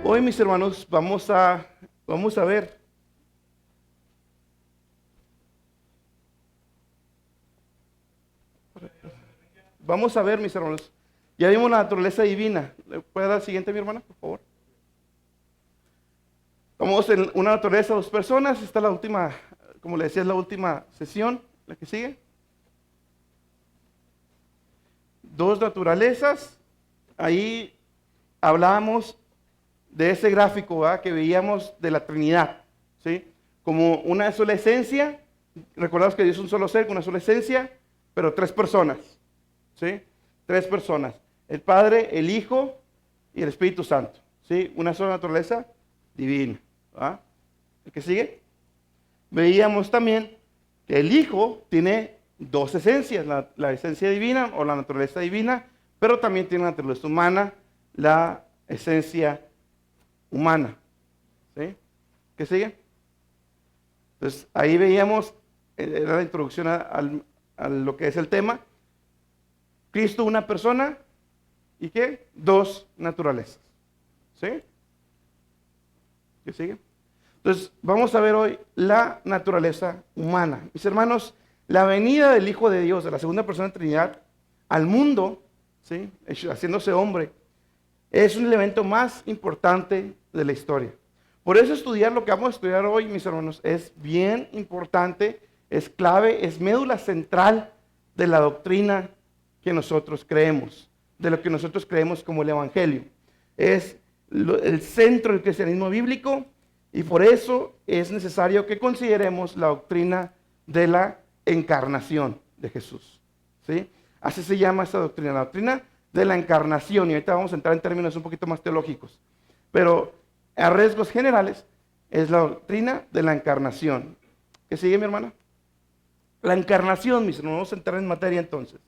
Hoy, mis hermanos, vamos a ver. Vamos a ver, mis hermanos. Ya vimos la naturaleza divina. ¿Le puede dar la siguiente, mi hermana, por favor? Vamos en una naturaleza de dos personas. Esta es la última, como le decía, es la última sesión, la que sigue. Dos naturalezas. Ahí hablábamos de ese gráfico, ¿verdad?, que veíamos de la Trinidad, ¿sí? Como una sola esencia. Recordamos que Dios es un solo ser con una sola esencia, pero tres personas, ¿sí? Tres personas. El Padre, el Hijo y el Espíritu Santo, ¿sí? Una sola naturaleza divina, ¿verdad? ¿El que sigue? Veíamos también que el Hijo tiene dos esencias, la esencia divina o la naturaleza divina, pero también tiene la naturaleza humana, la esencia humana, ¿sí? ¿Qué sigue? Entonces, ahí veíamos, era la introducción a lo que es el tema. Cristo, una persona, ¿y qué? Dos naturalezas, ¿sí? ¿Qué sigue? Entonces, vamos a ver hoy la naturaleza humana. Mis hermanos, la venida del Hijo de Dios, de la segunda persona de la Trinidad, al mundo, ¿sí?, haciéndose hombre, es un elemento más importante de la historia. Por eso estudiar lo que vamos a estudiar hoy, mis hermanos, es bien importante, es clave, es médula central de la doctrina que nosotros creemos, de lo que nosotros creemos como el Evangelio. Es el centro del cristianismo bíblico y por eso es necesario que consideremos la doctrina de la encarnación de Jesús, ¿sí? Así se llama esta doctrina, la doctrina de la encarnación, y ahorita vamos a entrar en términos un poquito más teológicos, pero a rasgos generales es la doctrina de la encarnación. ¿Qué sigue, mi hermana? La encarnación, mis hermanos, vamos a entrar en materia entonces.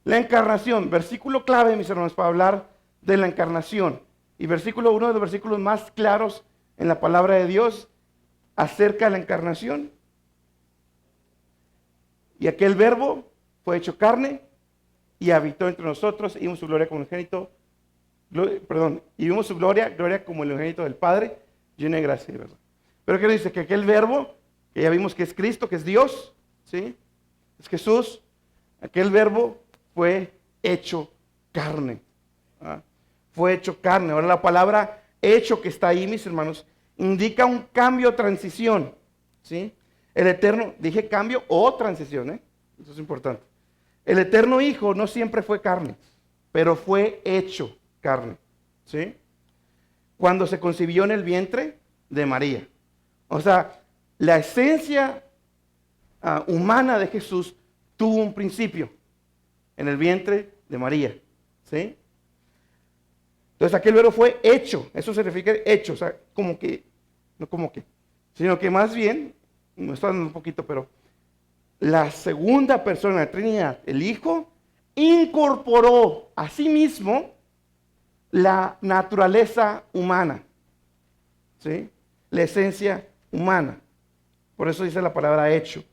La encarnación, versículo clave, mis hermanos, para hablar de la encarnación, y versículo, uno de los versículos más claros en la palabra de Dios acerca de la encarnación. Y aquel verbo fue hecho carne y habitó entre nosotros, y vimos su gloria como el unigénito, y vimos su gloria como el unigénito del Padre, lleno de gracia y verdad. Pero ¿qué dice? Que aquel verbo, que ya vimos que es Cristo, que es Dios, ¿sí?, es Jesús, aquel verbo fue hecho carne. ¿Ah? Fue hecho carne. Ahora la palabra hecho que está ahí, mis hermanos, indica un cambio o transición, ¿sí? El eterno, dije cambio o transición, ¿eh? Eso es importante. El eterno Hijo no siempre fue carne, pero fue hecho carne, ¿sí? Cuando se concibió en el vientre de María. O sea, la esencia humana de Jesús tuvo un principio en el vientre de María, ¿sí? Entonces aquel verbo fue hecho, eso se refiere a hecho, o sea, como que, no como que, sino que más bien, me está dando un poquito, pero la segunda persona de la Trinidad, el Hijo, incorporó a sí mismo la naturaleza humana, ¿sí? La esencia humana. Por eso dice la palabra hecho.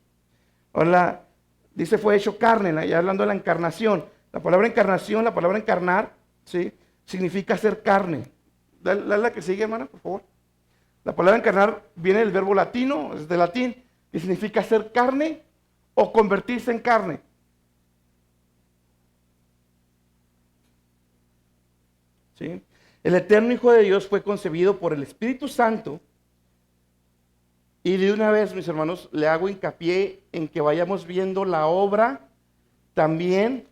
Ahora, dice fue hecho carne, ya hablando de la encarnación. La palabra encarnación, la palabra encarnar, ¿sí?, significa ser carne. Dale la que sigue, hermana, por favor. La palabra encarnar viene del verbo latino, es de latín, que significa ser carne o convertirse en carne. ¿Sí? El eterno Hijo de Dios fue concebido por el Espíritu Santo. Y de una vez, mis hermanos, le hago hincapié en que vayamos viendo la obra también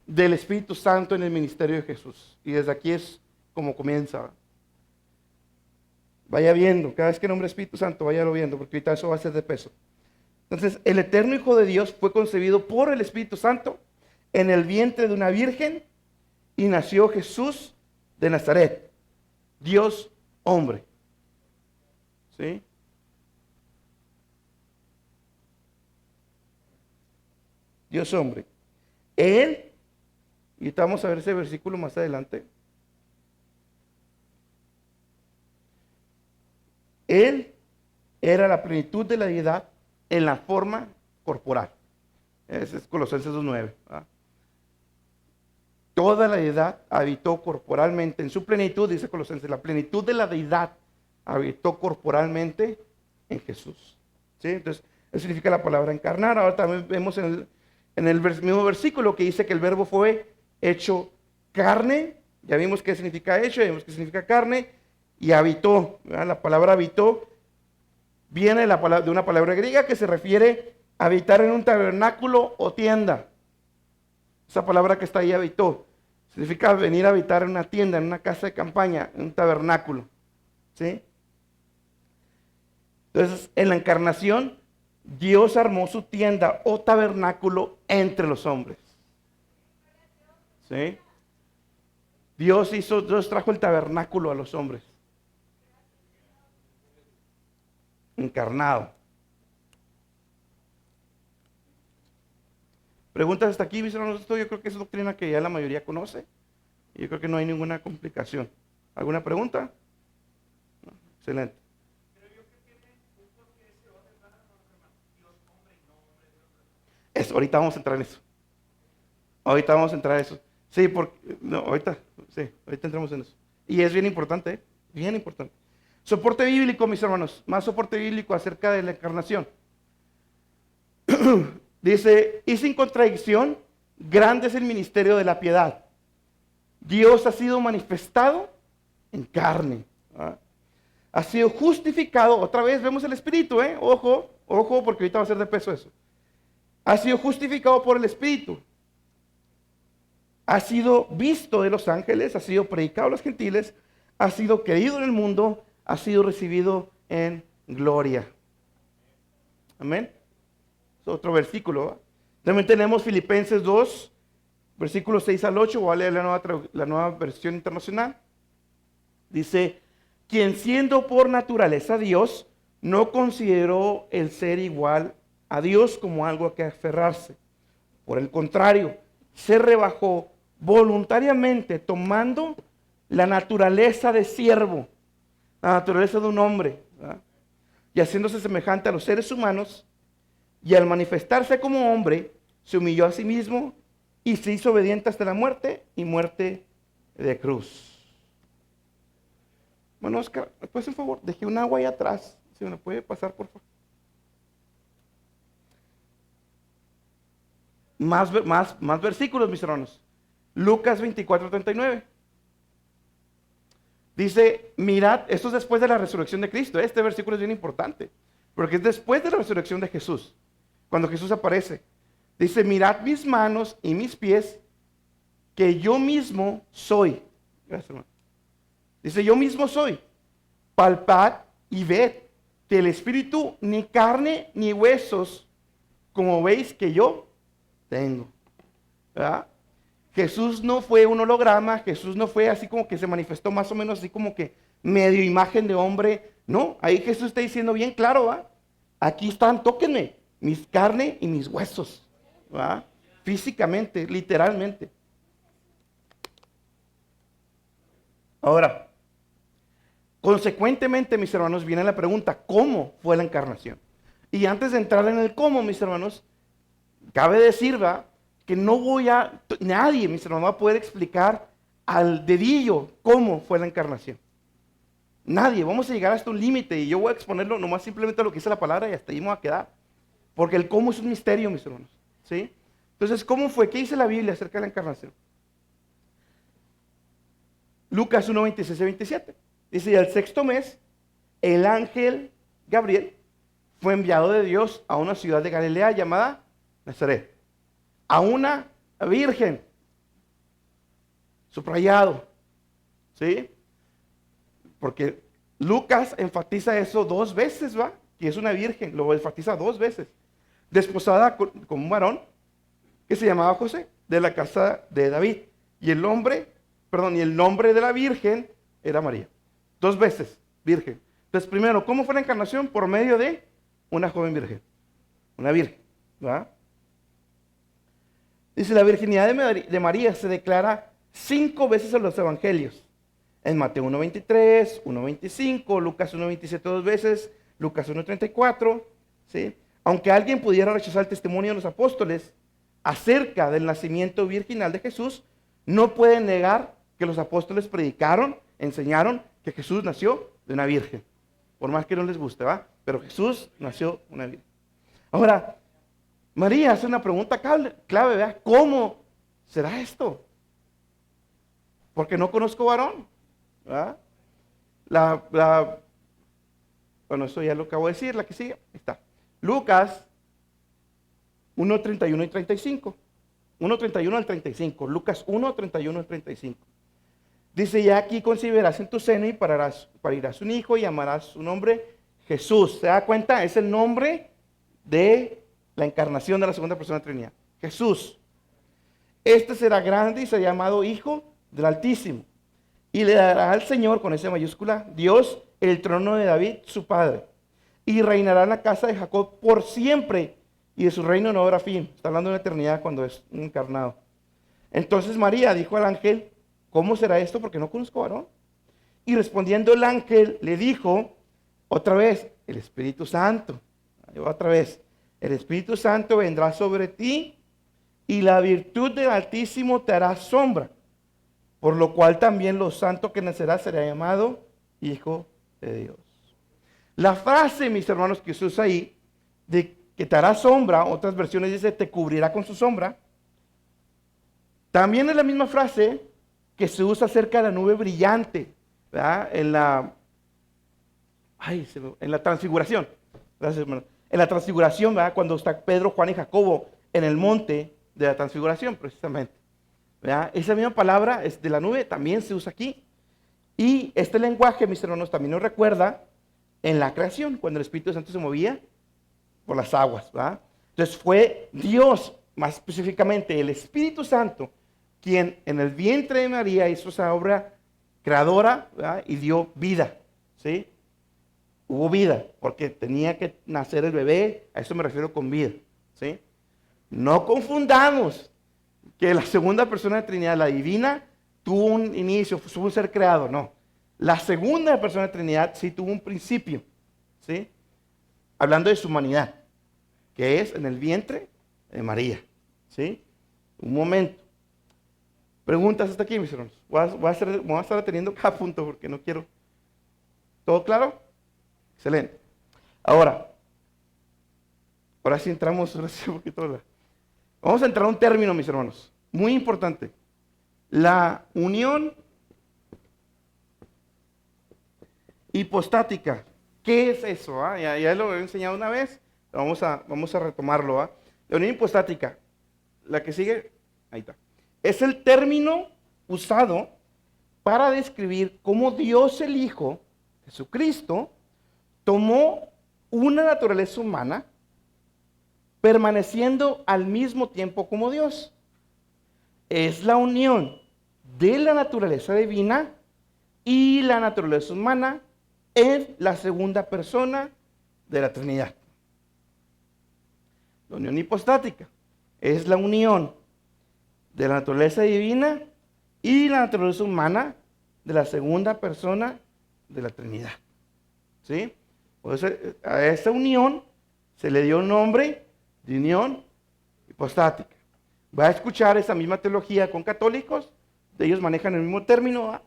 del Espíritu Santo en el ministerio de Jesús. Y desde aquí es como comienza. Vaya viendo, cada vez que nombre Espíritu Santo, váyalo viendo, porque ahorita eso va a ser de peso. Entonces, el eterno Hijo de Dios fue concebido por el Espíritu Santo en el vientre de una virgen y nació Jesús de Nazaret, Dios hombre. ¿Sí? Dios hombre. Él, y vamos a ver ese versículo más adelante. Él era la plenitud de la deidad en la forma corporal. Ese es Colosenses 2:9. ¿Ah? toda la deidad habitó corporalmente en su plenitud, dice Colosenses, la plenitud de la deidad habitó corporalmente en Jesús. ¿Sí? Entonces, eso significa la palabra encarnar. Ahora también vemos en el mismo versículo que dice que el verbo fue hecho carne. Ya vimos qué significa hecho, ya vimos qué significa carne, y habitó. ¿Verdad? La palabra habitó viene de una palabra griega que se refiere a habitar en un tabernáculo o tienda. Esa palabra que está ahí, habitó, significa venir a habitar en una tienda, en una casa de campaña, en un tabernáculo. ¿Sí? Entonces, en la encarnación, Dios armó su tienda o tabernáculo entre los hombres. ¿Sí? Dios trajo el tabernáculo a los hombres. Encarnado. Preguntas hasta aquí, mis hermanos. Esto yo creo que es doctrina que ya la mayoría conoce. Y yo creo que no hay ninguna complicación. ¿Alguna pregunta? No. Excelente. Ahorita vamos a entrar en eso. Ahorita vamos a entrar en eso. Sí, ahorita entramos en eso. Y es bien importante, ¿eh? Bien importante. Soporte bíblico, mis hermanos. Más soporte bíblico acerca de la encarnación. Dice, y sin contradicción, grande es el ministerio de la piedad. Dios ha sido manifestado en carne. ¿Ah? Ha sido justificado. Otra vez vemos el Espíritu, ¿eh? Ojo, porque ahorita va a ser de peso eso. Ha sido justificado por el Espíritu. Ha sido visto de los ángeles, ha sido predicado a los gentiles, ha sido querido en el mundo, ha sido recibido en gloria. Amén. Es otro versículo. ¿Va? También tenemos Filipenses 2, versículos 6 al 8. Voy a leer la nueva versión internacional. Dice, quien siendo por naturaleza Dios, no consideró el ser igual a Dios como algo a que aferrarse. Por el contrario, se rebajó voluntariamente tomando la naturaleza de siervo, la naturaleza de un hombre, ¿verdad? Y haciéndose semejante a los seres humanos, y al manifestarse como hombre, se humilló a sí mismo y se hizo obediente hasta la muerte y muerte de cruz. Bueno, Oscar, ¿me puedes hacer favor? Dejé un agua ahí atrás, si me lo puede pasar, por favor. Más versículos, mis hermanos. Lucas 24:39. Dice, mirad, esto es después de la resurrección de Cristo. Este versículo es bien importante, porque es después de la resurrección de Jesús, cuando Jesús aparece. Dice, mirad mis manos y mis pies, que yo mismo soy. Gracias, hermano. Dice, yo mismo soy. Palpad y ved que el Espíritu ni carne ni huesos, como veis que yo tengo. ¿Verdad? Jesús no fue un holograma, Jesús no fue así como que se manifestó más o menos así como que medio imagen de hombre. No, ahí Jesús está diciendo bien claro, ¿va? Aquí están, tóquenme, mis carne y mis huesos, ¿va? Físicamente, literalmente. Ahora, consecuentemente, mis hermanos, viene la pregunta, ¿cómo fue la encarnación? Y antes de entrar en el cómo, mis hermanos, cabe decir, ¿va?, que nadie, mis hermanos, va a poder explicar al dedillo cómo fue la encarnación. Nadie, vamos a llegar hasta un límite y yo voy a exponerlo nomás simplemente a lo que dice la palabra y hasta ahí me va a quedar. Porque el cómo es un misterio, mis hermanos. ¿Sí? Entonces, ¿cómo fue? ¿Qué dice la Biblia acerca de la encarnación? Lucas 1, 26 y 27. Dice, y al sexto mes, el ángel Gabriel fue enviado de Dios a una ciudad de Galilea llamada Nazaret, a una virgen, subrayado, ¿sí? Porque Lucas enfatiza eso 2 veces, ¿va? Que es una virgen, lo enfatiza 2 veces. Desposada con un varón que se llamaba José, de la casa de David. Y el nombre de la virgen era María. 2 veces, virgen. Entonces, primero, ¿cómo fue la encarnación? Por medio de una joven virgen, una virgen, ¿va? Dice, la virginidad de María se declara 5 veces en los evangelios. En Mateo 1:23, 1:25, Lucas 1:27 2 veces, Lucas 1:34, ¿sí? Aunque alguien pudiera rechazar el testimonio de los apóstoles acerca del nacimiento virginal de Jesús, no pueden negar que los apóstoles predicaron, enseñaron que Jesús nació de una virgen. Por más que no les guste, ¿va? Pero Jesús nació de una virgen. Ahora, María hace una pregunta clave, ¿verdad? ¿Cómo será esto? Porque no conozco varón, ¿verdad? Bueno, eso ya lo acabo de decir, la que sigue, ahí está. Lucas 1:31 y 35. 1:31 al 35. Lucas 1:31 al 35. Dice, ya aquí concebirás en tu seno y parirás un hijo y llamarás su nombre Jesús. ¿Se da cuenta? Es el nombre de la encarnación de la segunda persona de la Trinidad. Jesús. Este será grande y será llamado Hijo del Altísimo. Y le dará al Señor, con esa mayúscula, Dios, el trono de David, su padre. Y reinará en la casa de Jacob por siempre. Y de su reino no habrá fin. Está hablando de la eternidad cuando es encarnado. Entonces María dijo al ángel, ¿cómo será esto? Porque no conozco varón. Y respondiendo el ángel le dijo, otra vez, el Espíritu Santo. Otra vez, el Espíritu Santo vendrá sobre ti y la virtud del Altísimo te hará sombra. Por lo cual también lo santo que nacerá será llamado Hijo de Dios. La frase, mis hermanos, que se usa ahí, de que te hará sombra, otras versiones dice te cubrirá con su sombra, también es la misma frase que se usa acerca de la nube brillante, ¿verdad? En la transfiguración. Gracias, hermano. En la transfiguración, ¿verdad? Cuando está Pedro, Juan y Jacobo en el monte de la transfiguración, precisamente. ¿Verdad? Esa misma palabra de la nube también se usa aquí. Y este lenguaje, mis hermanos, también nos recuerda en la creación, cuando el Espíritu Santo se movía por las aguas, ¿verdad? Entonces fue Dios, más específicamente el Espíritu Santo, quien en el vientre de María hizo esa obra creadora, ¿verdad? Y dio vida, ¿sí? Hubo vida, porque tenía que nacer el bebé, a eso me refiero con vida, ¿sí? No confundamos que la segunda persona de la Trinidad, la divina, tuvo un inicio, fue un ser creado, no. La segunda persona de la Trinidad sí tuvo un principio, ¿sí? Hablando de su humanidad, que es en el vientre de María, ¿sí? Un momento. Preguntas hasta aquí, mis hermanos. Voy a estar atendiendo cada punto porque no quiero. ¿Todo claro? Excelente. Ahora sí entramos, un poquito. Vamos a entrar a un término, mis hermanos, muy importante. La unión hipostática. ¿Qué es eso? Ya lo he enseñado una vez, vamos a retomarlo. La unión hipostática, la que sigue, ahí está. Es el término usado para describir cómo Dios el Hijo, Jesucristo, tomó una naturaleza humana, permaneciendo al mismo tiempo como Dios. Es la unión de la naturaleza divina y la naturaleza humana en la segunda persona de la Trinidad. La unión hipostática es la unión de la naturaleza divina y la naturaleza humana de la segunda persona de la Trinidad. ¿Sí? Por eso a esa unión se le dio un nombre de unión hipostática. Va a escuchar esa misma teología con católicos, ellos manejan el mismo término, ¿va?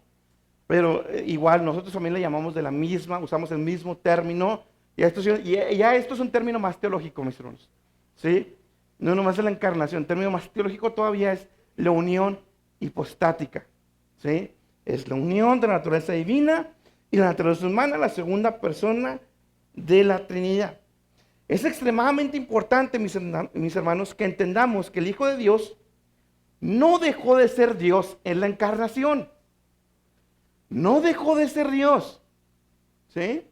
Pero igual nosotros también le llamamos de la misma, usamos el mismo término, y esto es un término más teológico, mis hermanos, ¿sí? No nomás de la encarnación, el término más teológico todavía es la unión hipostática, ¿sí? Es la unión de la naturaleza divina y la naturaleza humana, la segunda persona de la Trinidad. Es extremadamente importante, mis hermanos, que entendamos que el Hijo de Dios no dejó de ser Dios en la encarnación. No dejó de ser Dios. ¿Sí?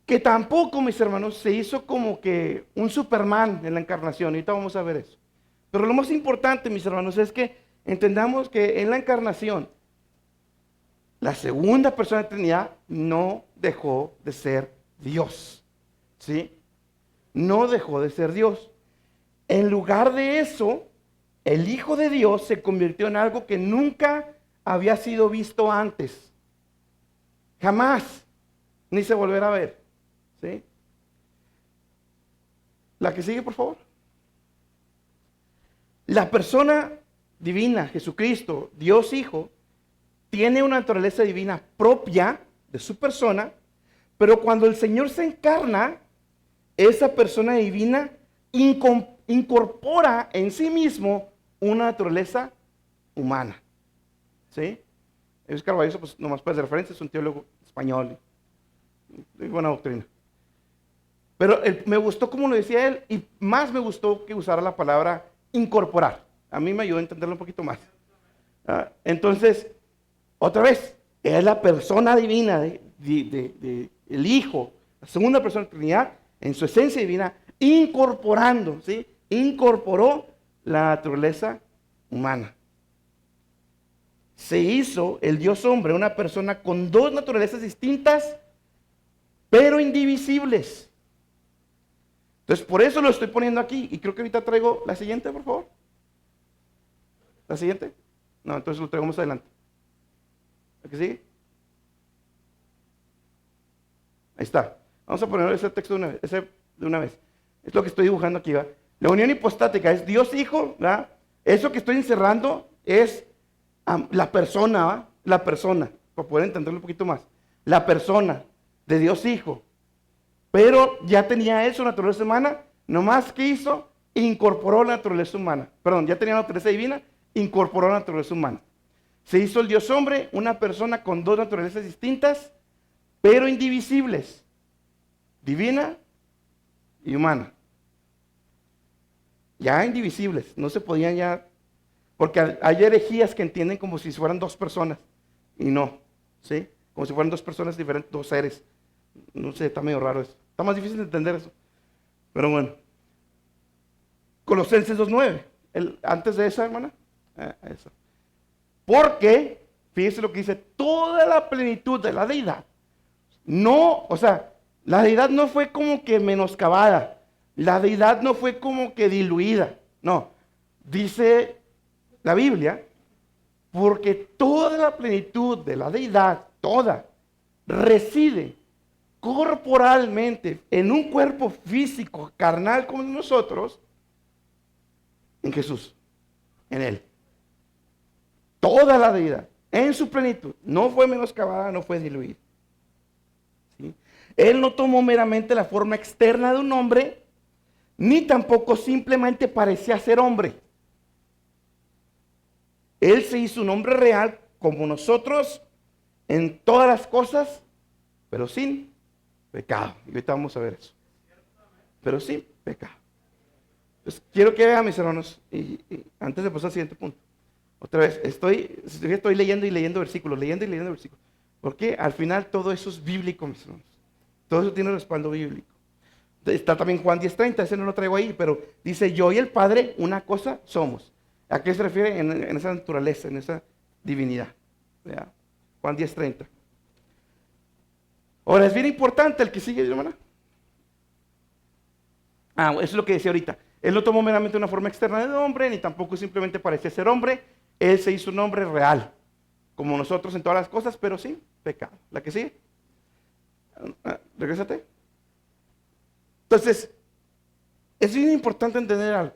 Que tampoco, mis hermanos, se hizo como que un Superman en la encarnación. Ahorita vamos a ver eso. Pero lo más importante, mis hermanos, es que entendamos que en la encarnación, la segunda persona de la Trinidad no dejó de ser Dios. ¿Sí? No dejó de ser Dios. En lugar de eso, el Hijo de Dios se convirtió en algo que nunca había sido visto antes. Jamás. Ni se volverá a ver. ¿Sí? La que sigue, por favor. La persona divina, Jesucristo, Dios Hijo, tiene una naturaleza divina propia de su persona, pero cuando el Señor se encarna, esa persona divina incorpora en sí mismo una naturaleza humana. ¿Sí? Es Carballo, pues nomás para de referencia, es un teólogo español, de buena doctrina. Pero me gustó como lo decía él, y más me gustó que usara la palabra incorporar. A mí me ayudó a entenderlo un poquito más. Entonces, otra vez, es la persona divina el Hijo, la segunda persona de la Trinidad, en su esencia divina, incorporando, ¿sí? Incorporó la naturaleza humana. Se hizo el Dios hombre, una persona con dos naturalezas distintas, pero indivisibles. Entonces, por eso lo estoy poniendo aquí, y creo que ahorita traigo la siguiente, por favor. ¿La siguiente? No, entonces lo traigo más adelante. ¿La que sigue? Ahí está. Vamos a poner ese texto de una vez. Es lo que estoy dibujando aquí, ¿verdad? La unión hipostática es Dios Hijo, ¿verdad? Eso que estoy encerrando es la persona, ¿verdad? La persona, para poder entenderlo un poquito más. La persona de Dios Hijo. Pero ya tenía eso, naturaleza humana, nomás que hizo, incorporó la naturaleza humana. Perdón, ya tenía la naturaleza divina, incorporó la naturaleza humana. Se hizo el Dios hombre, una persona con dos naturalezas distintas, pero indivisibles, divina y humana. Ya indivisibles, no se podían ya, porque hay herejías que entienden como si fueran dos personas, y no, ¿sí? Como si fueran dos personas diferentes, dos seres. No sé, está medio raro eso. Está más difícil de entender eso. Pero bueno. Colosenses 2:9. Antes de esa, hermana. Eso. Porque, fíjese lo que dice, toda la plenitud de la deidad. No, o sea, la deidad no fue como que menoscabada. La deidad no fue como que diluida. No. Dice la Biblia, porque toda la plenitud de la deidad, toda, reside corporalmente en un cuerpo físico, carnal como nosotros, en Jesús, en Él. Toda la deidad, en su plenitud, no fue menoscabada, no fue diluida. ¿Sí? Él no tomó meramente la forma externa de un hombre, ni tampoco simplemente parecía ser hombre. Él se hizo un hombre real como nosotros en todas las cosas, pero sin pecado. Y ahorita vamos a ver eso. Pero sin pecado. Entonces, quiero que vean, mis hermanos, y antes de pasar al siguiente punto. Otra vez, estoy leyendo y leyendo versículos, porque al final todo eso es bíblico, mis hermanos. Todo eso tiene respaldo bíblico. Está también Juan 10:30, ese no lo traigo ahí, pero dice, yo y el Padre una cosa somos. ¿A qué se refiere? En esa naturaleza, en esa divinidad. ¿Ya? Juan 10:30. Ahora, es bien importante el que sigue, hermana. Eso es lo que decía ahorita. Él no tomó meramente una forma externa de hombre, ni tampoco simplemente parecía ser hombre. Él se hizo un hombre real, como nosotros en todas las cosas, pero sin pecado. ¿La que sigue? Regrésate. Entonces, es bien importante entender algo.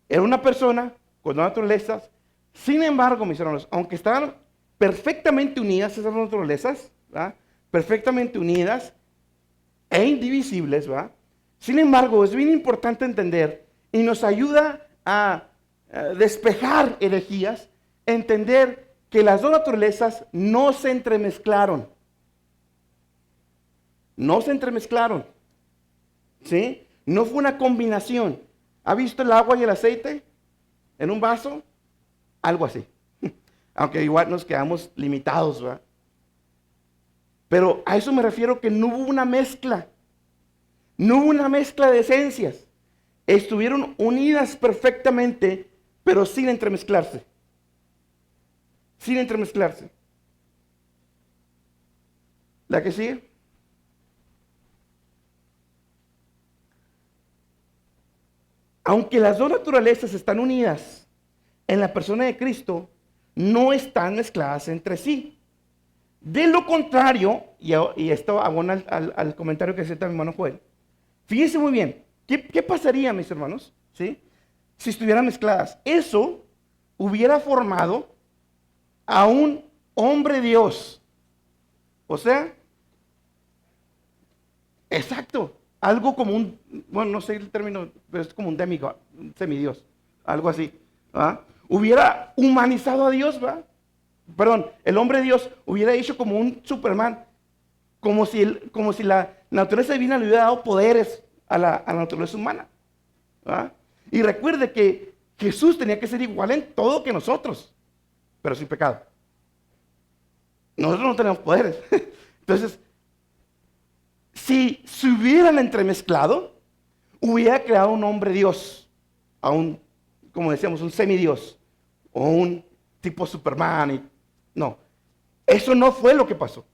Era una persona con dos naturalezas. Sin embargo, mis hermanos, aunque estaban perfectamente unidas esas naturalezas, ¿verdad? Perfectamente unidas e indivisibles, ¿verdad? Sin embargo, es bien importante entender y nos ayuda a despejar herejías, entender que las dos naturalezas no se entremezclaron. No se entremezclaron. ¿Sí? No fue una combinación. ¿Ha visto el agua y el aceite en un vaso? Algo así. Aunque igual nos quedamos limitados, ¿verdad? Pero a eso me refiero, que no hubo una mezcla. No hubo una mezcla de esencias. Estuvieron unidas perfectamente, pero sin entremezclarse. Sin entremezclarse. ¿La que sigue? Aunque las dos naturalezas están unidas en la persona de Cristo, no están mezcladas entre sí. De lo contrario, y esto abona al comentario que hacía mi hermano Joel, fíjense muy bien, ¿qué pasaría, mis hermanos? ¿Sí? si estuvieran mezcladas. Eso hubiera formado a un hombre Dios. O sea, exacto, algo como un, bueno, no sé el término, pero es como un demigod, un semidios, algo así. ¿Va? Hubiera humanizado a Dios, ¿va? Perdón, el hombre Dios hubiera hecho como un Superman, como si la naturaleza divina le hubiera dado poderes a la naturaleza humana. ¿Va? Y recuerde que Jesús tenía que ser igual en todo que nosotros, pero sin pecado. Nosotros no tenemos poderes. Entonces, si se hubieran entremezclado, hubiera creado un hombre Dios, a un, como decíamos, un semidios, o un tipo Superman. No, eso no fue lo que pasó.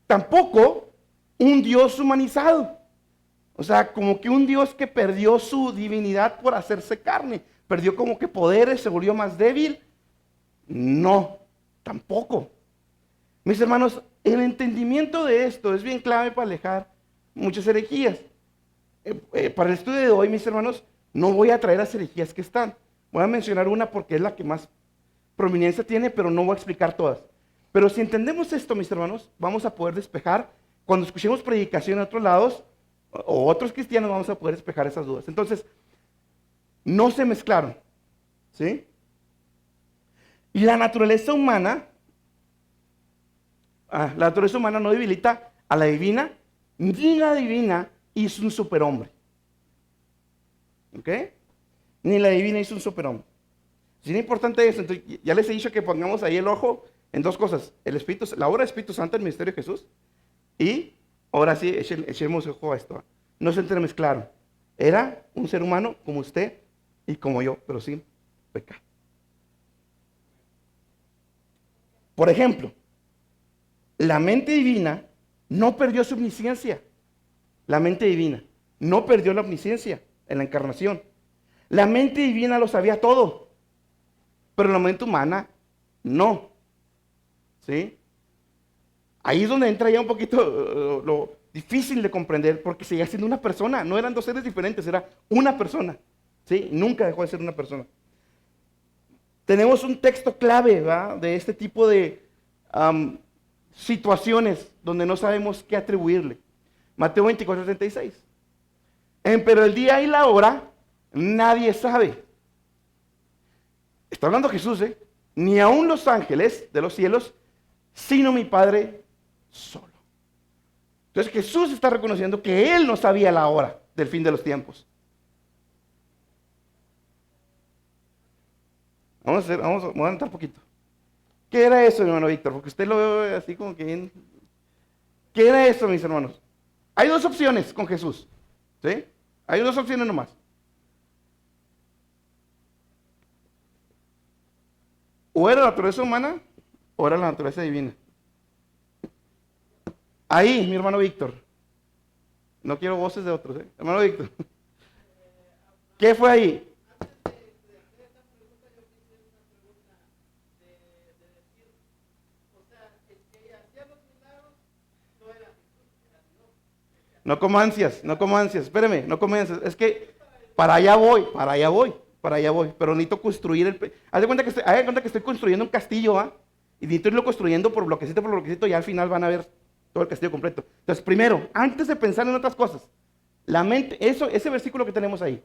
Tampoco un Dios humanizado. O sea, como que un Dios que perdió su divinidad por hacerse carne, perdió como que poderes, se volvió más débil. No, tampoco. Mis hermanos, el entendimiento de esto es bien clave para alejar muchas herejías. Para el estudio de hoy, mis hermanos, no voy a traer las herejías que están. Voy a mencionar una porque es la que más prominencia tiene, pero no voy a explicar todas. Pero si entendemos esto, mis hermanos, vamos a poder despejar, cuando escuchemos predicación en otros lados, o otros cristianos, vamos a poder despejar esas dudas. Entonces, no se mezclaron, ¿sí? Y la naturaleza humana no debilita a la divina, ni la divina hizo un superhombre. ¿Ok? Ni la divina hizo un superhombre. Es importante eso. Entonces, ya les he dicho que pongamos ahí el ojo en dos cosas: la obra del Espíritu Santo, el ministerio de Jesús, y ahora sí, echemos ojo a esto. No se entremezclaron. Era un ser humano como usted y como yo, pero sin pecado. Por ejemplo, la mente divina no perdió su omnisciencia. La mente divina no perdió la omnisciencia en la encarnación. La mente divina lo sabía todo, pero la mente humana no. ¿Sí? Ahí es donde entra ya un poquito lo difícil de comprender, porque seguía siendo una persona. No eran dos seres diferentes, era una persona. ¿Sí? Nunca dejó de ser una persona. Tenemos un texto clave, ¿va?, de este tipo de situaciones donde no sabemos qué atribuirle. Mateo 24:36. Pero el día y la hora nadie sabe. Está hablando Jesús, ¿eh? Ni aun los ángeles de los cielos, sino mi Padre solo. Entonces Jesús está reconociendo que Él no sabía la hora del fin de los tiempos. Vamos a adelantar un poquito. ¿Qué era eso, mi hermano Víctor? Porque usted lo ve así como que bien. ¿Qué era eso, mis hermanos? Hay dos opciones con Jesús. ¿Sí? Hay dos opciones nomás. O era la naturaleza humana o era la naturaleza divina. Ahí, mi hermano Víctor. No quiero voces de otros, ¿eh? Hermano Víctor. ¿Qué fue ahí? No como ansias, espéreme, no como ansias. Es que para allá voy. Pero necesito construir haz de cuenta que estoy construyendo un castillo, ¿va? Y necesito irlo construyendo por bloquecito, y al final van a ver todo el castillo completo. Entonces, primero, antes de pensar en otras cosas, la mente, ese versículo que tenemos ahí,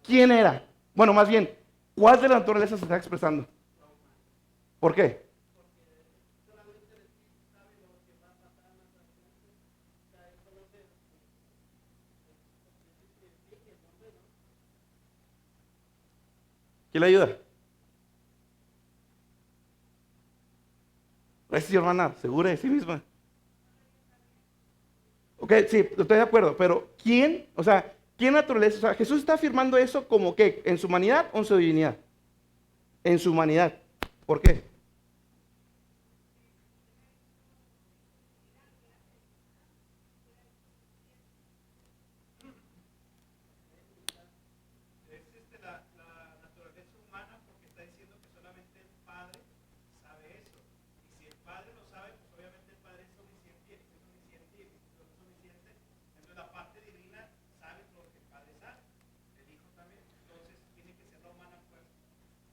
¿quién era? Bueno, más bien, ¿cuál de la naturaleza se está expresando? ¿Por qué? ¿Quién le ayuda? Sí, hermana, segura de sí misma. Ok, sí, estoy de acuerdo, pero ¿quién? O sea, ¿quién naturaleza? O sea, Jesús está afirmando eso como que en su humanidad o en su divinidad. En su humanidad. ¿Por qué?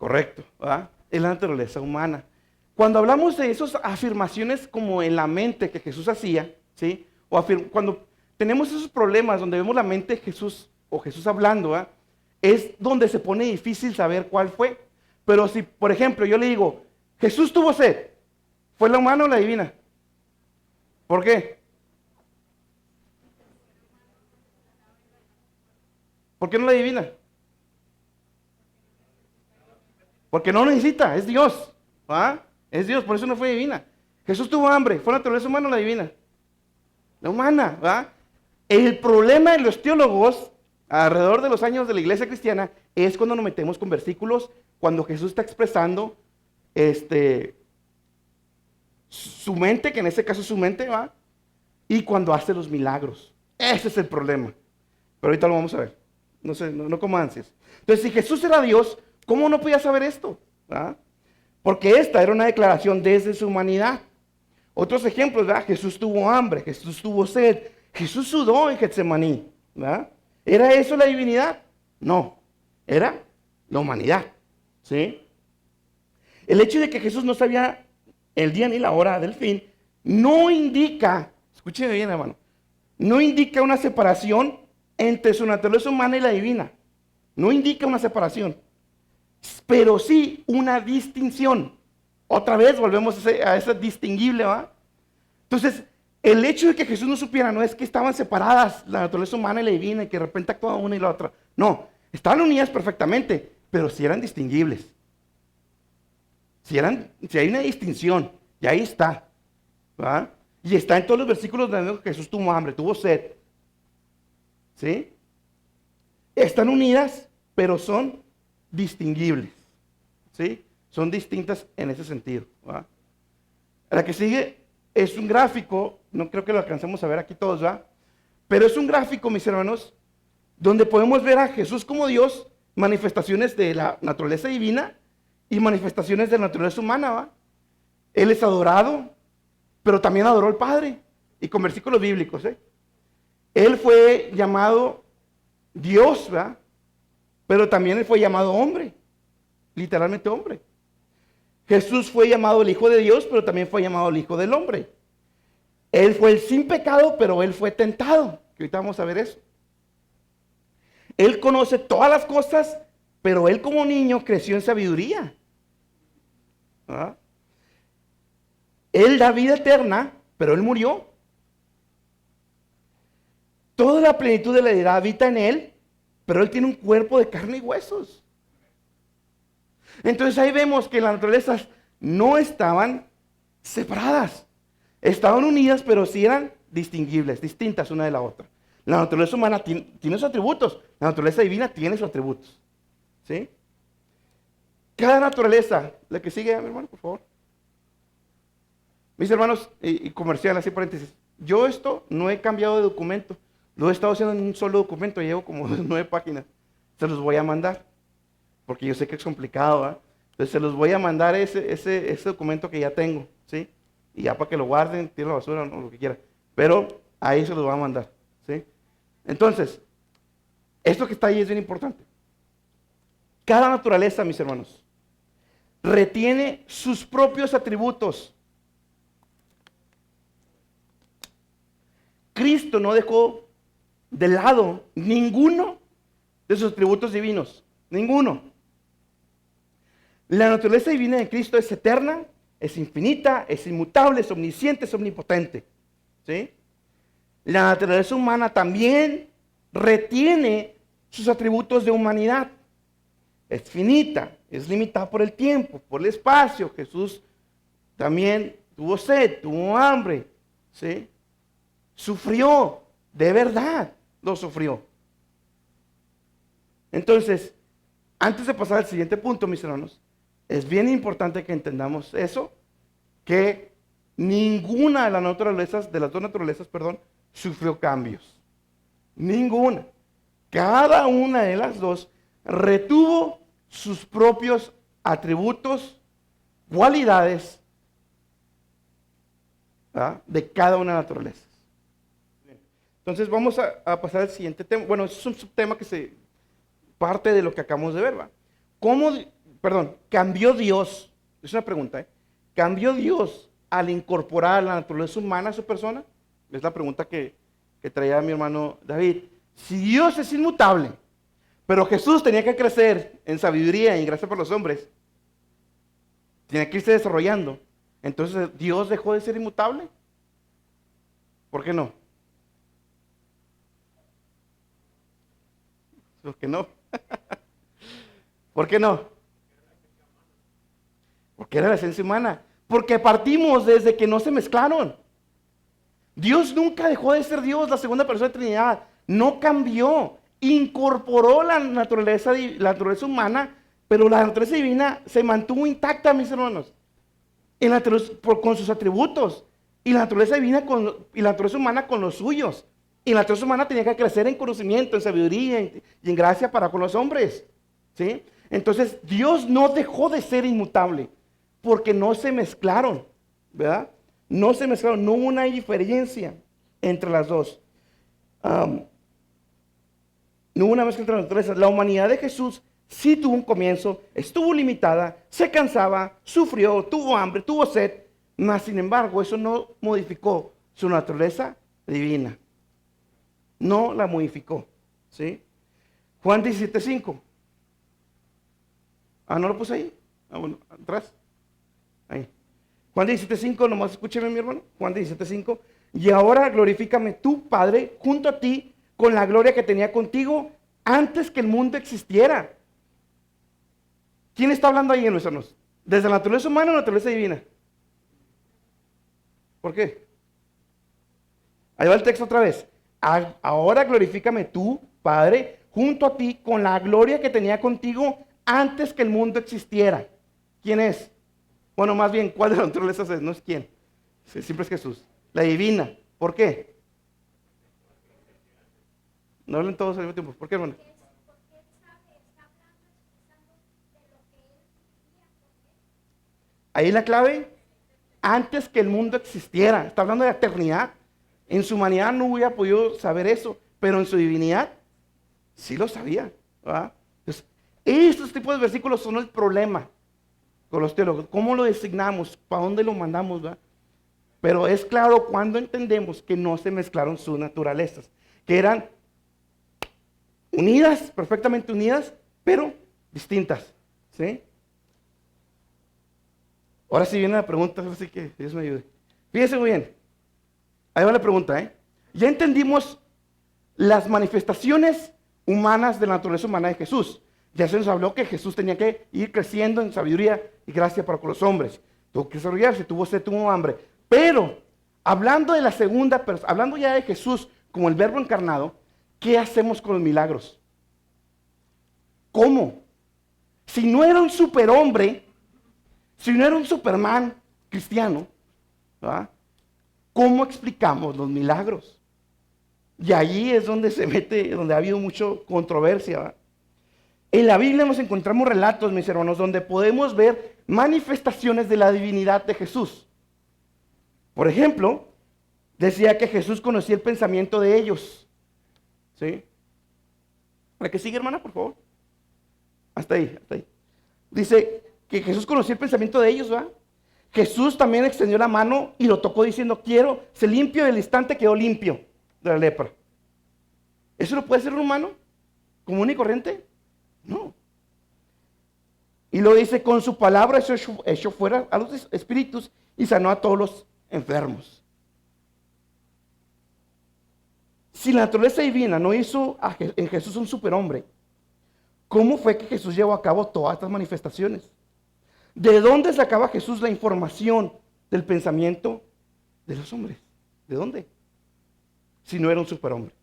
Correcto, ¿verdad? Es la naturaleza humana. Cuando hablamos de esas afirmaciones como en la mente que Jesús hacía, ¿sí? Cuando tenemos esos problemas donde vemos la mente de Jesús o Jesús hablando, ¿verdad? Es donde se pone difícil saber cuál fue. Pero si, por ejemplo, yo le digo, Jesús tuvo sed, ¿fue la humana o la divina? ¿Por qué? ¿Por qué no la divina? Porque no necesita, es Dios. ¿Ah? Es Dios, por eso no fue divina. Jesús tuvo hambre, ¿fue la naturaleza humana o la divina? La humana, ¿va? El problema de los teólogos, alrededor de los años de la iglesia cristiana, es cuando nos metemos con versículos, cuando Jesús está expresando su mente, que en este caso es su mente, ¿va? Y cuando hace los milagros. Ese es el problema. Pero ahorita lo vamos a ver. No sé, no como ansias. Entonces, si Jesús era Dios, ¿cómo no podía saber esto? ¿Va? Porque esta era una declaración desde su humanidad. Otros ejemplos, ¿verdad? Jesús tuvo hambre, Jesús tuvo sed, Jesús sudó en Getsemaní, ¿verdad? ¿Era eso la divinidad? No, era la humanidad, ¿sí? El hecho de que Jesús no sabía el día ni la hora del fin, no indica, escúcheme bien, hermano, no indica una separación entre su naturaleza humana y la divina. No indica una separación, pero sí una distinción. Otra vez volvemos a ese distinguible, ¿va? Entonces, el hecho de que Jesús no supiera no es que estaban separadas la naturaleza humana y la divina y que de repente actuaba una y la otra. No, estaban unidas perfectamente, pero sí eran distinguibles. Si hay una distinción, y ahí está, ¿va? Y está en todos los versículos donde Jesús tuvo hambre, tuvo sed. ¿Sí? Están unidas, pero son distinguibles. ¿Sí? Son distintas en ese sentido. ¿Va? La que sigue es un gráfico, no creo que lo alcancemos a ver aquí todos, ¿va? Pero es un gráfico, mis hermanos, donde podemos ver a Jesús como Dios, manifestaciones de la naturaleza divina y manifestaciones de la naturaleza humana, ¿va? Él es adorado, pero también adoró al Padre, y con versículos bíblicos, ¿eh? Él fue llamado Dios, ¿va? Pero también él fue llamado hombre, literalmente hombre. Jesús fue llamado el Hijo de Dios, pero también fue llamado el Hijo del Hombre. Él fue el sin pecado, pero él fue tentado, que ahorita vamos a ver eso. Él conoce todas las cosas, pero él como niño creció en sabiduría. ¿Ah? Él da vida eterna, pero él murió. Toda la plenitud de la deidad habita en él, pero él tiene un cuerpo de carne y huesos. Entonces ahí vemos que las naturalezas no estaban separadas. Estaban unidas, pero sí eran distinguibles, distintas una de la otra. La naturaleza humana tiene sus atributos, la naturaleza divina tiene sus atributos. ¿Sí? Cada naturaleza, la que sigue, mi hermano, por favor. Mis hermanos, y comercial, así paréntesis. Yo esto no he cambiado de documento. Lo he estado haciendo en un solo documento, llevo como 9 páginas. Se los voy a mandar, porque yo sé que es complicado, ¿verdad? Entonces se los voy a mandar ese documento que ya tengo, ¿sí? Y ya para que lo guarden, tiren la basura o lo que quieran. Pero ahí se los voy a mandar, ¿sí? Entonces, esto que está ahí es bien importante. Cada naturaleza, mis hermanos, retiene sus propios atributos. Cristo no dejó de lado ninguno de sus atributos divinos. Ninguno. La naturaleza divina de Cristo es eterna, es infinita, es inmutable, es omnisciente, es omnipotente. ¿Sí? La naturaleza humana también retiene sus atributos de humanidad. Es finita, es limitada por el tiempo, por el espacio. Jesús también tuvo sed, tuvo hambre. ¿Sí? Sufrió, de verdad lo sufrió. Entonces, antes de pasar al siguiente punto, mis hermanos, es bien importante que entendamos eso, que ninguna de las dos naturalezas, sufrió cambios. Ninguna. Cada una de las dos retuvo sus propios atributos, cualidades, ¿verdad?, de cada una de las naturalezas. Entonces vamos a pasar al siguiente tema. Bueno, es un subtema que parte de lo que acabamos de ver, ¿va? ¿Cómo perdón, cambió Dios, es una pregunta, ¿cambió Dios al incorporar la naturaleza humana a su persona? Es la pregunta que traía mi hermano David. Si Dios es inmutable, pero Jesús tenía que crecer en sabiduría y en gracia por los hombres, tenía que irse desarrollando, entonces ¿Dios dejó de ser inmutable? ¿Por qué no? ¿Por qué no? ¿Por qué no? Porque era la esencia humana. Porque partimos desde que no se mezclaron. Dios nunca dejó de ser Dios, la segunda persona de la Trinidad. No cambió. Incorporó la naturaleza humana, pero la naturaleza divina se mantuvo intacta, mis hermanos. Con sus atributos. Y la naturaleza divina y la naturaleza humana con los suyos. Y la naturaleza humana tenía que crecer en conocimiento, en sabiduría y en gracia para con los hombres. ¿Sí? Entonces, Dios no dejó de ser inmutable porque no se mezclaron, ¿verdad? No se mezclaron, no hubo una diferencia entre las dos. No hubo una mezcla entre las naturalezas. La humanidad de Jesús sí tuvo un comienzo, estuvo limitada, se cansaba, sufrió, tuvo hambre, tuvo sed, mas sin embargo eso no modificó su naturaleza divina. No la modificó, ¿sí? Juan 17:5. ¿No lo puse ahí? Bueno, atrás. Ahí. Juan 17:5, nomás escúcheme, mi hermano. Juan 17:5. Y ahora glorifícame tú, Padre, junto a ti, con la gloria que tenía contigo antes que el mundo existiera. ¿Quién está hablando ahí, hermanos? ¿Desde la naturaleza humana o la naturaleza divina? ¿Por qué? Ahí va el texto otra vez. Ahora glorifícame tú, Padre, junto a ti, con la gloria que tenía contigo antes que el mundo existiera. ¿Quién es? Bueno, más bien, ¿cuál de las naturalezas es? No es quién. Siempre es Jesús. La divina. ¿Por qué? No hablen todos al mismo tiempo. ¿Por qué, hermano? Ahí la clave, antes que el mundo existiera. Está hablando de la eternidad. En su humanidad no hubiera podido saber eso, pero en su divinidad sí lo sabía, ¿verdad? Entonces, estos tipos de versículos son el problema con los teólogos. ¿Cómo lo designamos? ¿Para dónde lo mandamos? ¿Verdad? Pero es claro cuando entendemos que no se mezclaron sus naturalezas, que eran unidas, perfectamente unidas, pero distintas, ¿sí? Ahora sí viene la pregunta, así que Dios me ayude. Fíjense muy bien. Ahí va la pregunta, Ya entendimos las manifestaciones humanas de la naturaleza humana de Jesús. Ya se nos habló que Jesús tenía que ir creciendo en sabiduría y gracia para con los hombres. Tuvo que desarrollarse, tuvo sed, tuvo hambre. Pero, hablando de la segunda persona, hablando ya de Jesús como el verbo encarnado, ¿qué hacemos con los milagros? ¿Cómo? Si no era un superhombre, si no era un Superman cristiano, ¿verdad? ¿Cómo explicamos los milagros? Y allí es donde se mete, donde ha habido mucha controversia, ¿verdad? En la Biblia nos encontramos relatos, mis hermanos, donde podemos ver manifestaciones de la divinidad de Jesús. Por ejemplo, decía que Jesús conocía el pensamiento de ellos. ¿Sí? ¿Para qué sigue, hermana, por favor? Hasta ahí, hasta ahí. Dice que Jesús conocía el pensamiento de ellos, ¿verdad? Jesús también extendió la mano y lo tocó diciendo, quiero, se limpio, del instante quedó limpio de la lepra. ¿Eso lo puede hacer un humano común y corriente? No. Y lo dice, con su palabra echó fuera a los espíritus y sanó a todos los enfermos. Si la naturaleza divina no hizo en Jesús un superhombre, ¿cómo fue que Jesús llevó a cabo todas estas manifestaciones? ¿De dónde sacaba Jesús la información del pensamiento de los hombres? ¿De dónde? Si no era un superhombre.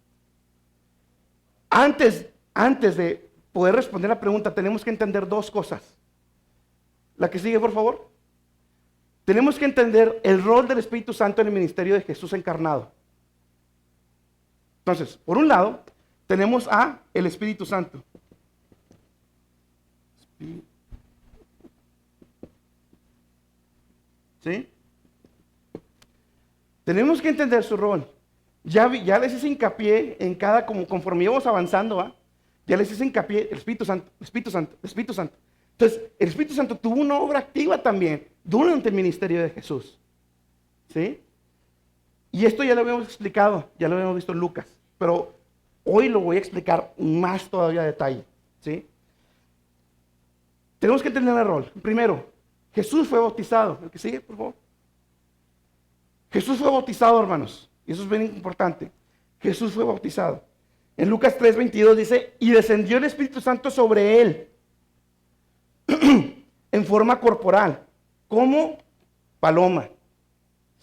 Antes de poder responder la pregunta, tenemos que entender dos cosas. La que sigue, por favor. Tenemos que entender el rol del Espíritu Santo en el ministerio de Jesús encarnado. Entonces, por un lado, tenemos a el Espíritu Santo. ¿Sí? Tenemos que entender su rol. Ya les hice hincapié en cada, conforme íbamos avanzando, ya les hice hincapié, el Espíritu Santo, Espíritu Santo, Espíritu Santo. Entonces, el Espíritu Santo tuvo una obra activa también durante el ministerio de Jesús. ¿Sí? Y esto ya lo habíamos explicado, ya lo habíamos visto en Lucas, pero hoy lo voy a explicar más todavía a detalle. ¿Sí? Tenemos que entender el rol. Primero, Jesús fue bautizado. El que sigue, por favor. Jesús fue bautizado, hermanos. Y eso es bien importante. Jesús fue bautizado. En Lucas 3:22 dice, y descendió el Espíritu Santo sobre él en forma corporal, como paloma.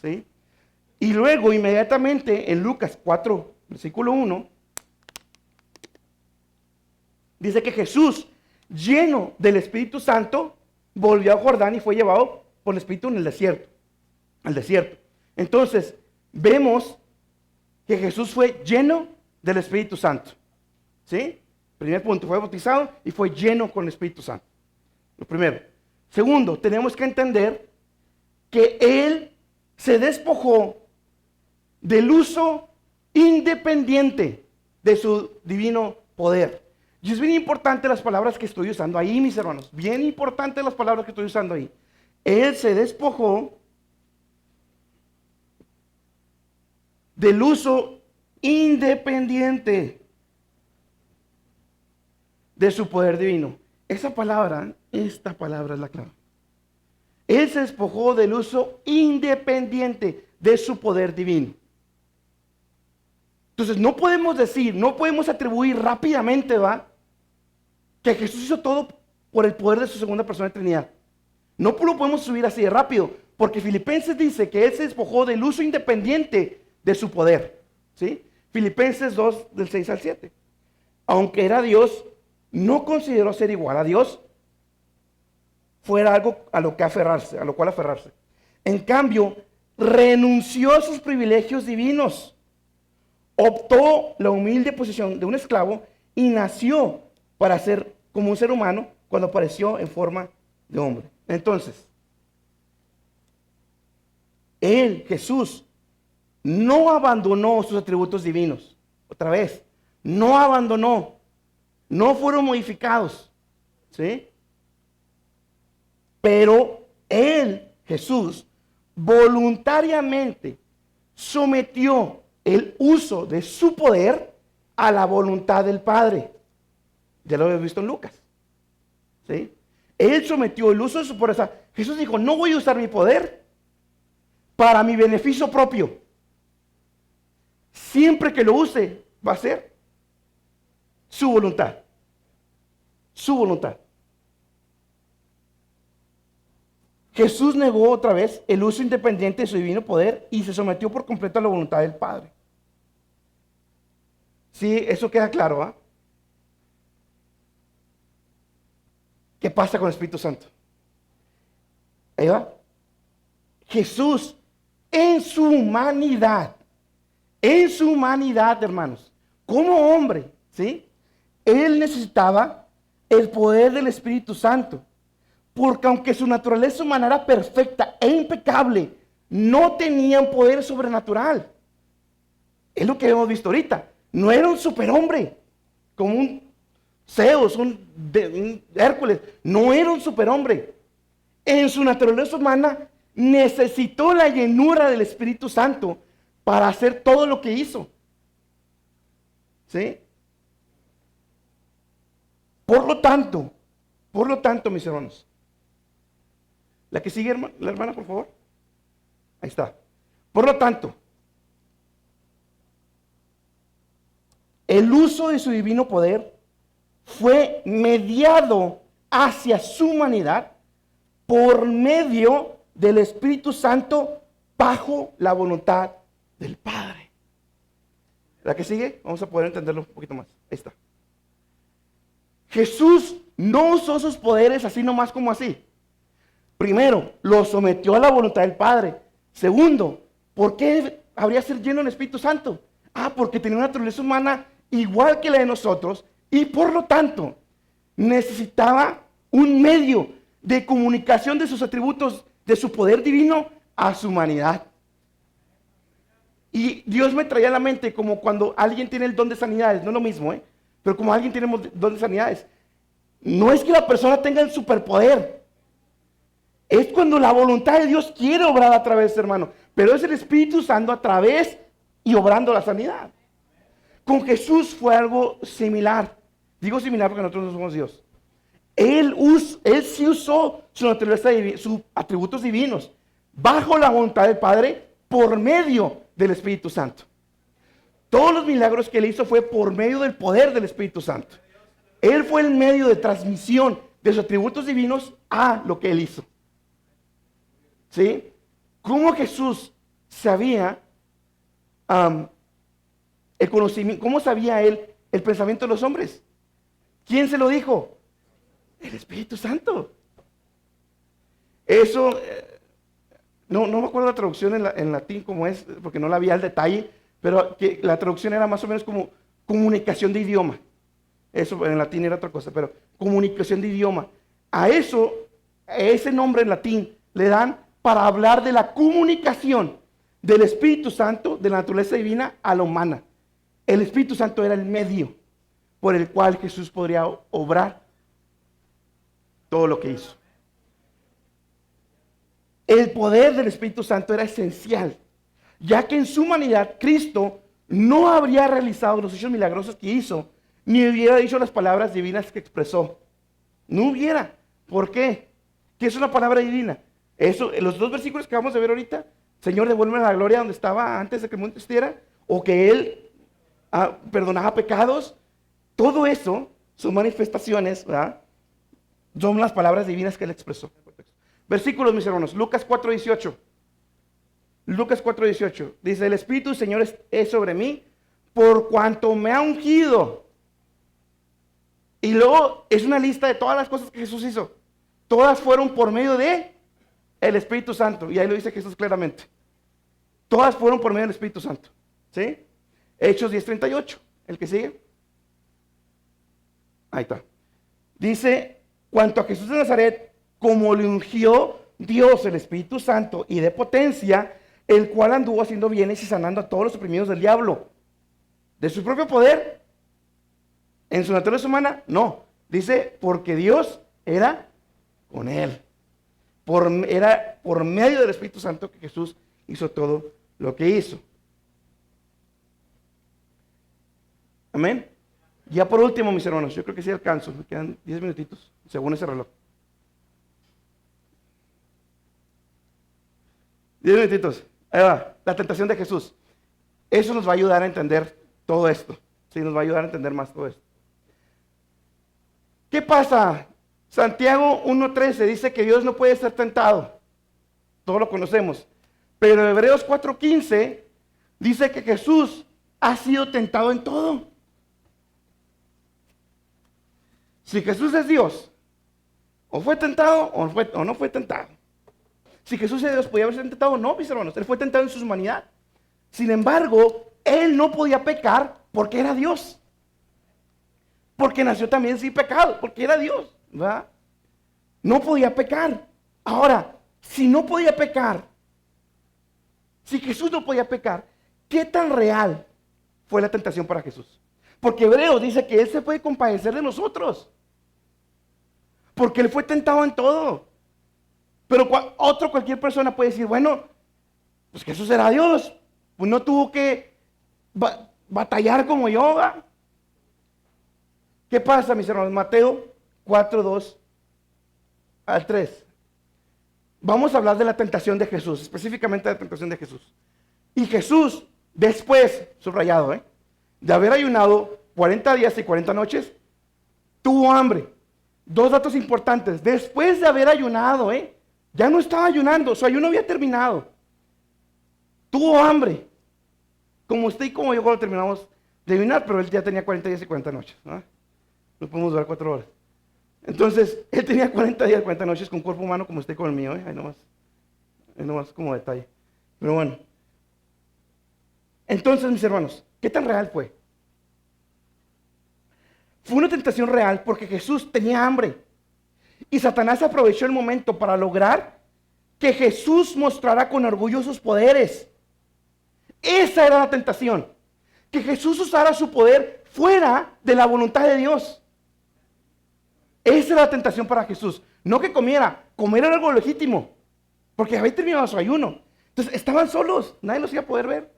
¿Sí? Y luego, inmediatamente, en Lucas 4, versículo 1, dice que Jesús, lleno del Espíritu Santo, volvió a Jordán y fue llevado por el Espíritu en el desierto, al desierto. Entonces, vemos que Jesús fue lleno del Espíritu Santo. ¿Sí? Primer punto, fue bautizado y fue lleno con el Espíritu Santo. Lo primero. Segundo, tenemos que entender que Él se despojó del uso independiente de su divino poder. Y es bien importante las palabras que estoy usando ahí, mis hermanos. Bien importante las palabras que estoy usando ahí. Él se despojó del uso independiente de su poder divino. Esta palabra es la clave. Él se despojó del uso independiente de su poder divino. Entonces no podemos decir, no podemos atribuir rápidamente, que Jesús hizo todo por el poder de su segunda persona de Trinidad. No lo podemos subir así de rápido, porque Filipenses dice que Él se despojó del uso independiente de su poder. ¿Sí? Filipenses 2, del 6 al 7. Aunque era Dios, no consideró ser igual a Dios fuera algo a lo cual aferrarse. En cambio, renunció a sus privilegios divinos, optó la humilde posición de un esclavo y nació para ser como un ser humano cuando apareció en forma de hombre. Entonces, Él, Jesús, no abandonó sus atributos divinos. Otra vez, no abandonó, no fueron modificados. ¿Sí? Pero Él, Jesús, voluntariamente sometió el uso de su poder a la voluntad del Padre. Ya lo habéis visto en Lucas. ¿Sí? Él sometió el uso de su poder. O sea, Jesús dijo, no voy a usar mi poder para mi beneficio propio. Siempre que lo use, va a ser su voluntad. Su voluntad. Jesús negó otra vez el uso independiente de su divino poder y se sometió por completo a la voluntad del Padre. Sí, eso queda claro, ¿ah? ¿Qué pasa con el Espíritu Santo? Ahí va. Jesús en su humanidad, hermanos, como hombre, ¿sí? Él necesitaba el poder del Espíritu Santo. Porque aunque su naturaleza humana era perfecta e impecable, no tenían poder sobrenatural. Es lo que hemos visto ahorita. No era un superhombre, como un Zeus, un Hércules. No era un superhombre. En su naturaleza humana necesitó la llenura del Espíritu Santo para hacer todo lo que hizo. ¿Sí? Por lo tanto, mis hermanos, la que sigue, la hermana, por favor. Ahí está. Por lo tanto, el uso de su divino poder fue mediado hacia su humanidad por medio del Espíritu Santo bajo la voluntad del Padre. La que sigue, vamos a poder entenderlo un poquito más. Ahí está. Jesús no usó sus poderes así nomás como así. Primero, lo sometió a la voluntad del Padre. Segundo, ¿por qué habría de ser lleno del Espíritu Santo? Porque tenía una naturaleza humana igual que la de nosotros y por lo tanto necesitaba un medio de comunicación de sus atributos, de su poder divino a su humanidad. Y Dios me traía a la mente como cuando alguien tiene el don de sanidades, no es lo mismo, pero como alguien tiene el don de sanidades, no es que la persona tenga el superpoder. Es cuando la voluntad de Dios quiere obrar a través, hermano. Pero es el Espíritu Santo a través y obrando la sanidad. Con Jesús fue algo similar. Digo similar porque nosotros no somos Dios. Él sí usó su naturaleza, sus atributos divinos bajo la voluntad del Padre por medio del Espíritu Santo. Todos los milagros que él hizo fue por medio del poder del Espíritu Santo. Él fue el medio de transmisión de sus atributos divinos a lo que él hizo. ¿Sí? ¿Cómo Jesús sabía el conocimiento? ¿Cómo sabía él el pensamiento de los hombres? ¿Quién se lo dijo? El Espíritu Santo. Eso, no me acuerdo la traducción en latín como es, porque no la vi al detalle, pero que la traducción era más o menos como comunicación de idioma. Eso en latín era otra cosa, pero comunicación de idioma. A ese nombre en latín le dan para hablar de la comunicación del Espíritu Santo, de la naturaleza divina a la humana. El Espíritu Santo era el medio por el cual Jesús podría obrar todo lo que hizo. El poder del Espíritu Santo era esencial, ya que en su humanidad Cristo no habría realizado los hechos milagrosos que hizo, ni hubiera dicho las palabras divinas que expresó. No hubiera. ¿Por qué? ¿Qué es una palabra divina? Eso, los dos versículos que vamos a ver ahorita, Señor, devuélveme la gloria donde estaba antes de que el mundo existiera, o que Él perdonaba pecados, todo eso son manifestaciones, ¿verdad? Son las palabras divinas que Él expresó. Versículos, mis hermanos, Lucas 4:18. Lucas 4:18 dice: el Espíritu del Señor es sobre mí, por cuanto me ha ungido. Y luego es una lista de todas las cosas que Jesús hizo. Todas fueron por medio de el Espíritu Santo. Y ahí lo dice Jesús claramente. Todas fueron por medio del Espíritu Santo. ¿Sí? Hechos 10:38. El que sigue. Ahí está. Dice: cuanto a Jesús de Nazaret, como le ungió Dios el Espíritu Santo y de potencia, el cual anduvo haciendo bienes y sanando a todos los oprimidos del diablo. ¿De su propio poder? ¿En su naturaleza humana? No. Dice, porque Dios era con él. Era por medio del Espíritu Santo que Jesús hizo todo lo que hizo. Amén. Ya por último, mis hermanos, yo creo que sí alcanzo. Me quedan 10 minutitos, según ese reloj. 10 minutitos. Ahí va. La tentación de Jesús. Eso nos va a ayudar a entender todo esto. Sí, nos va a ayudar a entender más todo esto. ¿Qué pasa? Santiago 1:13 dice que Dios no puede ser tentado. Todos lo conocemos. Pero Hebreos 4:15 dice que Jesús ha sido tentado en todo. Si Jesús es Dios, o fue tentado o no fue tentado. Si Jesús es Dios, ¿podía haber sido tentado? No, mis hermanos, Él fue tentado en su humanidad. Sin embargo, Él no podía pecar porque era Dios. Porque nació también sin pecado, porque era Dios, ¿verdad? No podía pecar. Ahora, si no podía pecar, si Jesús no podía pecar, ¿qué tan real fue la tentación para Jesús? Porque Hebreos dice que Él se puede compadecer de nosotros. Porque Él fue tentado en todo. Pero cualquier persona puede decir, bueno, pues Jesús era Dios. Pues no tuvo que batallar como yo, ¿verdad? ¿Qué pasa, mis hermanos? Mateo 4:2 al 3. Vamos a hablar de la tentación de Jesús, específicamente de la tentación de Jesús. Y Jesús, después, subrayado, de haber ayunado 40 días y 40 noches, tuvo hambre. Dos datos importantes. Después de haber ayunado, ya no estaba ayunando, su ayuno había terminado. Tuvo hambre. Como usted y como yo cuando terminamos de ayunar, pero él ya tenía 40 días y 40 noches, ¿no? Nos podemos durar 4 horas. Entonces, él tenía 40 días, 40 noches con un cuerpo humano como usted con el mío, ahí nomás como detalle. Pero bueno. Entonces, mis hermanos, ¿qué tan real fue? Fue una tentación real porque Jesús tenía hambre. Y Satanás aprovechó el momento para lograr que Jesús mostrara con orgullo sus poderes. Esa era la tentación. Que Jesús usara su poder fuera de la voluntad de Dios. Esa era la tentación para Jesús. No que comiera, comer era algo legítimo, porque había terminado su ayuno. Entonces estaban solos, nadie los iba a poder ver,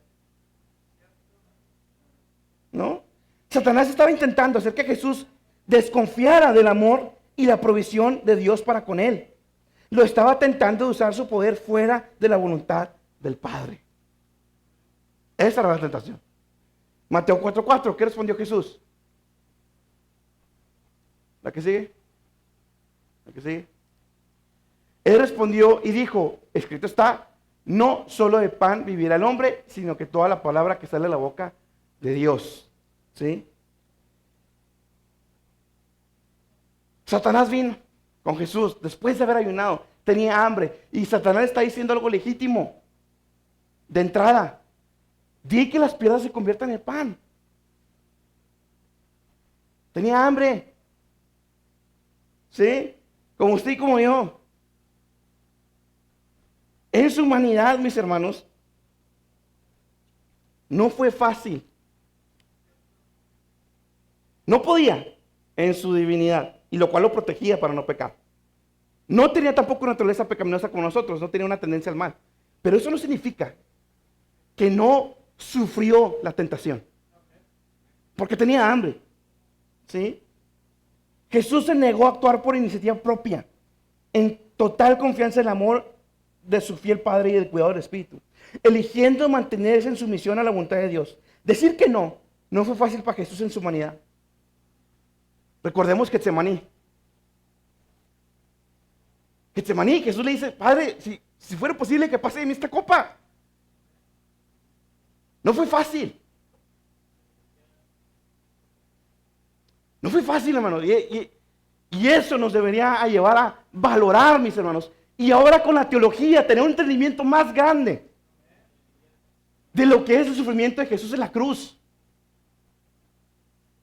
¿no? Satanás estaba intentando hacer que Jesús desconfiara del amor y la provisión de Dios para con él. Lo estaba tentando de usar su poder fuera de la voluntad del Padre. Esa era la tentación. Mateo 4:4, ¿qué respondió Jesús? ¿La que sigue? ¿La que sigue? Él respondió y dijo, escrito está, no solo de pan vivirá el hombre, sino que toda la palabra que sale de la boca de Dios. ¿Sí? Satanás vino con Jesús después de haber ayunado, tenía hambre, y Satanás está diciendo algo legítimo. De entrada, di que las piedras se conviertan en pan. Tenía hambre. ¿Sí? Como usted y como yo. En su humanidad, mis hermanos, no fue fácil. No podía en su divinidad, y lo cual lo protegía para no pecar. No tenía tampoco una naturaleza pecaminosa como nosotros, no tenía una tendencia al mal. Pero eso no significa que no sufrió la tentación, porque tenía hambre. ¿Sí? Jesús se negó a actuar por iniciativa propia, en total confianza en el amor de su fiel Padre y del cuidado del Espíritu, eligiendo mantenerse en sumisión a la voluntad de Dios. Decir que no fue fácil para Jesús en su humanidad. Recordemos Getsemaní. Jesús le dice, Padre, si fuera posible que pase de mí esta copa. No fue fácil. No fue fácil, hermanos. Y eso nos debería llevar a valorar, mis hermanos. Y ahora con la teología, tener un entendimiento más grande de lo que es el sufrimiento de Jesús en la cruz.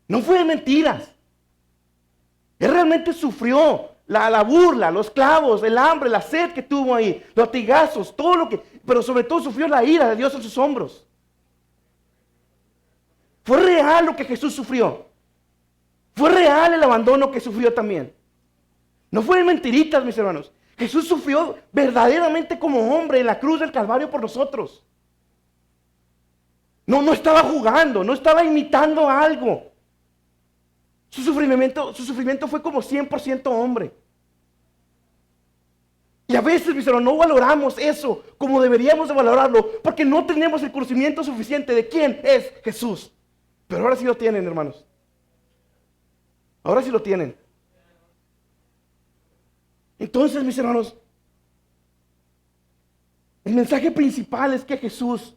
No fue de mentiras. Él realmente sufrió la burla, los clavos, el hambre, la sed que tuvo ahí, los latigazos, todo lo que, pero sobre todo sufrió la ira de Dios en sus hombros. Fue real lo que Jesús sufrió. Fue real el abandono que sufrió también. No fue de mentiritas, mis hermanos. Jesús sufrió verdaderamente como hombre en la cruz del Calvario por nosotros. No estaba jugando, no estaba imitando algo. Su sufrimiento fue como 100% hombre. Y a veces, mis hermanos, no valoramos eso como deberíamos de valorarlo, porque no tenemos el conocimiento suficiente de quién es Jesús. Pero ahora sí lo tienen, hermanos. Ahora sí lo tienen. Entonces, mis hermanos, el mensaje principal es que Jesús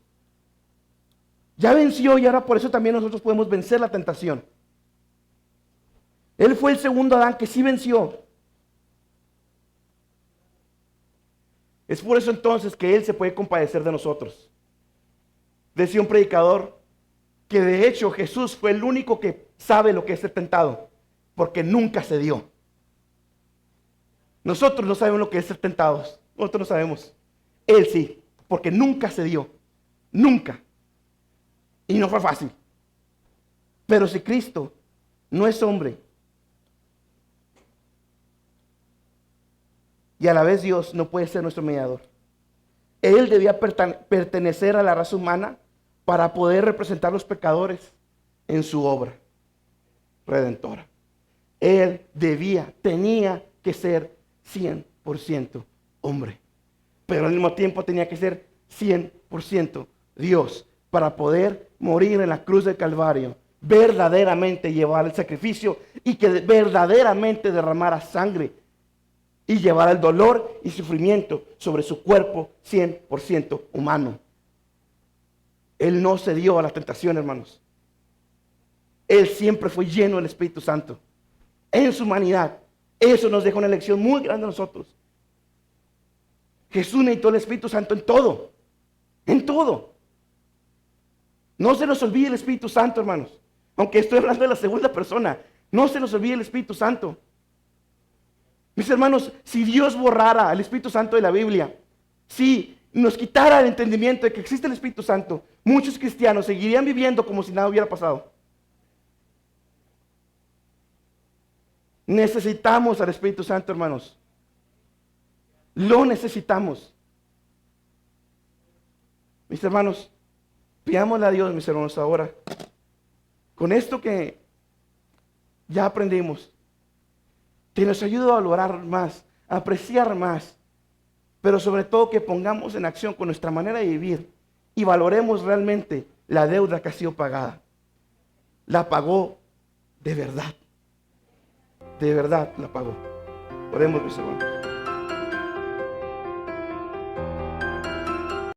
ya venció, y ahora por eso también nosotros podemos vencer la tentación. Él fue el segundo Adán que sí venció. Es por eso entonces que Él se puede compadecer de nosotros. Decía un predicador que de hecho Jesús fue el único que sabe lo que es ser tentado, porque nunca se dio. Nosotros no sabemos lo que es ser tentados. Nosotros no sabemos. Él sí, porque nunca se dio. Nunca. Y no fue fácil. Pero si Cristo no es hombre y a la vez Dios, no puede ser nuestro mediador. Él debía pertenecer a la raza humana para poder representar a los pecadores en su obra redentora. Él tenía que ser 100% hombre, pero al mismo tiempo tenía que ser 100% Dios para poder morir en la cruz del Calvario, verdaderamente llevar el sacrificio y que verdaderamente derramara sangre y llevar el dolor y sufrimiento sobre su cuerpo 100% humano. Él no cedió a la tentación, hermanos. Él siempre fue lleno del Espíritu Santo en su humanidad. Eso nos deja una lección muy grande a nosotros. Jesús necesitó el Espíritu Santo en todo. En todo. No se nos olvide el Espíritu Santo, hermanos. Aunque estoy hablando de la segunda persona, no se nos olvide el Espíritu Santo. Mis hermanos, si Dios borrara el Espíritu Santo de la Biblia, si nos quitara el entendimiento de que existe el Espíritu Santo, muchos cristianos seguirían viviendo como si nada hubiera pasado. Necesitamos al Espíritu Santo, hermanos. Lo necesitamos. Mis hermanos, pidámosle a Dios, mis hermanos, ahora, con esto que ya aprendimos, que nos ayude a valorar más, a apreciar más, pero sobre todo que pongamos en acción con nuestra manera de vivir y valoremos realmente la deuda que ha sido pagada. La pagó de verdad la pagó. Oremos, mis hermanos.